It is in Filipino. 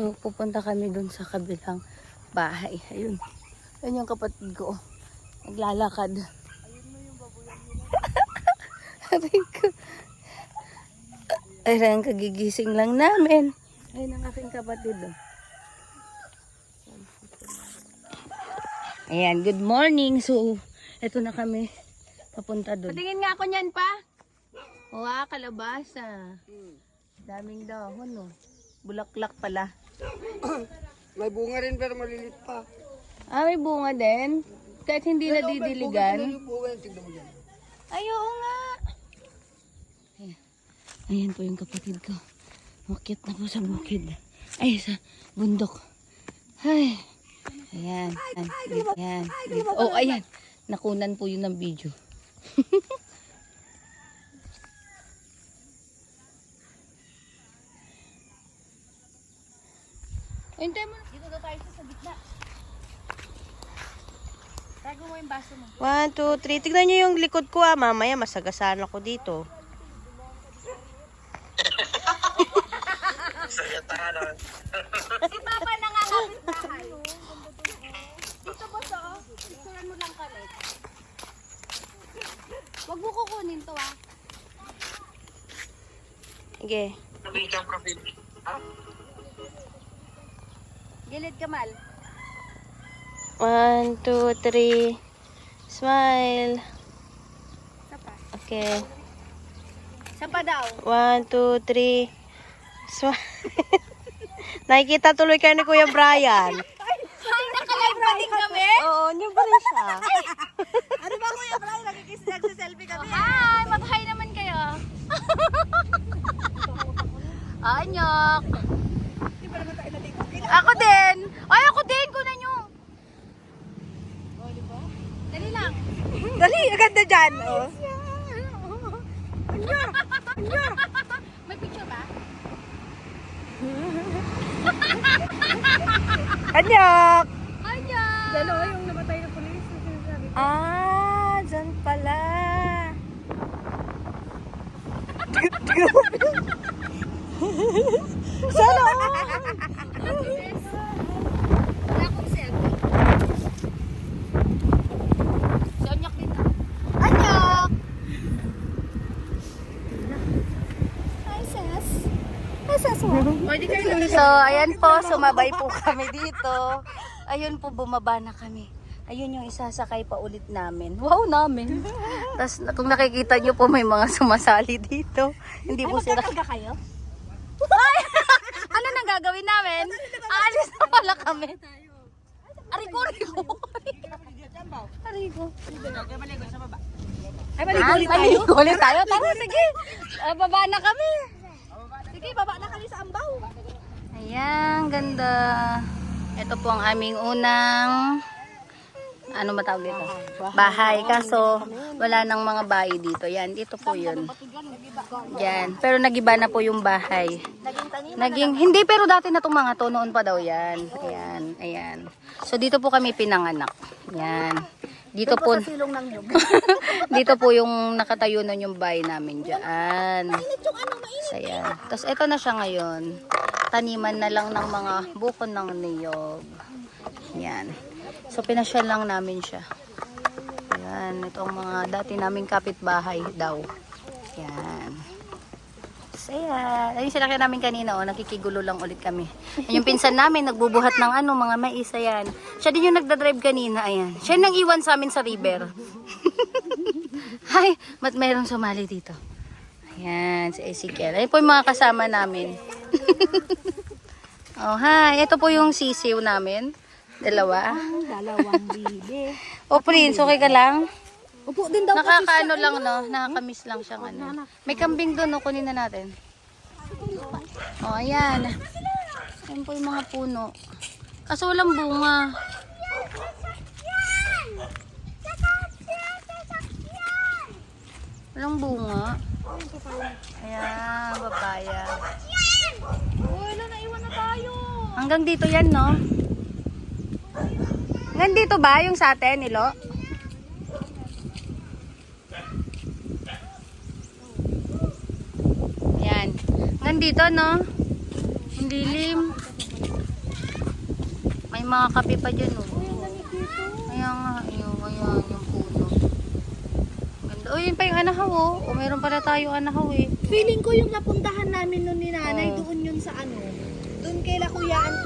So, pupunta kami dun sa kabilang bahay. Ayun. Ayun yung kapatid ko. Naglalakad. Ayun mo yung babuyan nila. Aray ko. Ayun, kagigising lang namin. Ayun ang aking kapatid. Oh. Ayan, good morning. So, eto na kami. Papunta doon. Patingin nga ako niyan pa. Wow, kalabasa. Daming dahon, no. Bulaklak pala. May bunga rin pero malilit pa. Ah, may bunga din. Kahit hindi nadidiligan. Ay, oo nga. Ayan. Ayan po yung kapatid ko. Makit na po sa bukid. Ay, sa bundok. Ay. Ayan. Ayan. Oh, ayan. Nakunan po yun ng video. Hintay mo. Dito na tayo sa gitna. Tago mo yung baso mo. 1, 2, 3. Tignan nyo yung likod ko mamaya masagasaan ako dito. Si Papa nangangapit bahay. Dito ba sa? Picturean mo lang kami. Huwag mo kukunin to ah. Sige. Gilid ka, Mal. 1, 2, 3. Smile. Sapa. Okay. Sapa daw. 1, 2, 3. Smile. Nakikita tuloy kayo ni Kuya Brian. Ay, nakalive pa din kami? Oo, niyo pa rin siya. Ano ba Kuya Brian? Nagsiselfie kami. Hi! Mag-hi naman kayo. Anyok. Di ba naman tayo nalikot? Ako din. Ay, ako din. Kunan nyo. Dali lang. Dali, ganda dyan. Oh. May picture ba? Anyok! Anyok. Dalawa yung namatay na pulis. Ah, dyan pala. Sana all. Wala akong selfie. Si Anyok dito. Anyok! Hi, sis. Hi, sis mo. So, ayan po. Sumabay po kami dito. Ayun po, bumaba na kami. Ayun yung isasakay pa ulit namin. Wow, namin. Tapos, kung nakikita nyo po, may mga sumasali dito. Hindi po sila... kayo? Ay! Ano nang gagawin namin? Aalis na pala kami. Ariko. Ay, Maligo ulit tayo. Tara, sige. Baba na kami. Sige, baba na kami sa ambaw. Ayan, ganda. Ito po ang aming unang... Ano matawag dito? Bahay. Kaso, wala nang mga bahay dito. Yan, dito po yun. Yan. Pero nagiba na po yung bahay. Hindi, pero dati na itong mga to. Noon pa daw yan. Ayan, ayan. So, dito po kami pinanganak. Yan. Dito po, dito po yung nakatayo nun yung bahay namin dyan. So, ayan. Tapos, ito na siya ngayon. Taniman na lang ng mga bukon ng niyog. Yan. So, pinasyal lang namin siya. Yan. Itong mga dati naming kapitbahay daw. Yan. So, yan. Ayun sila kaya namin kanina, oh. Nakikigulo lang ulit kami. Yung pinsan namin, nagbubuhat ng ano, mga mais, ayan. Siya din yung nagdadrive kanina, ayan. Siya nang iwan sa amin sa river. Hay, ba't mayroong sumali dito? Ayan, si Ezekiel. Ayun po yung mga kasama namin. Oh, hi. Ito po yung sisiw namin. Dalawang bibe. O, Prince, okay ka lang? Upo din daw Nakakaano lang, no? Nakakamiss lang siyang ano. May kambing doon, no? Kunin na natin. O, ayan. Ayan po yung mga puno. Kaso walang bunga. Walang bunga. Ayan, papaya. Wala, naiwan na tayo. Hanggang dito yan, no? Hanggang dito ba yung sa atin, Nilo? Ayan. Hanggang dito, no? Ang dilim. May mga kape pa dyan, oh. Ayan nga, ayan yung puno. Ganda. Oh, yun pa yung anahaw, oh. O, meron pala tayo anahaw, eh. Feeling ko yung napuntahan namin nun ni nanay, Oh. doon yun sa ano. Doon kay La Kuyaan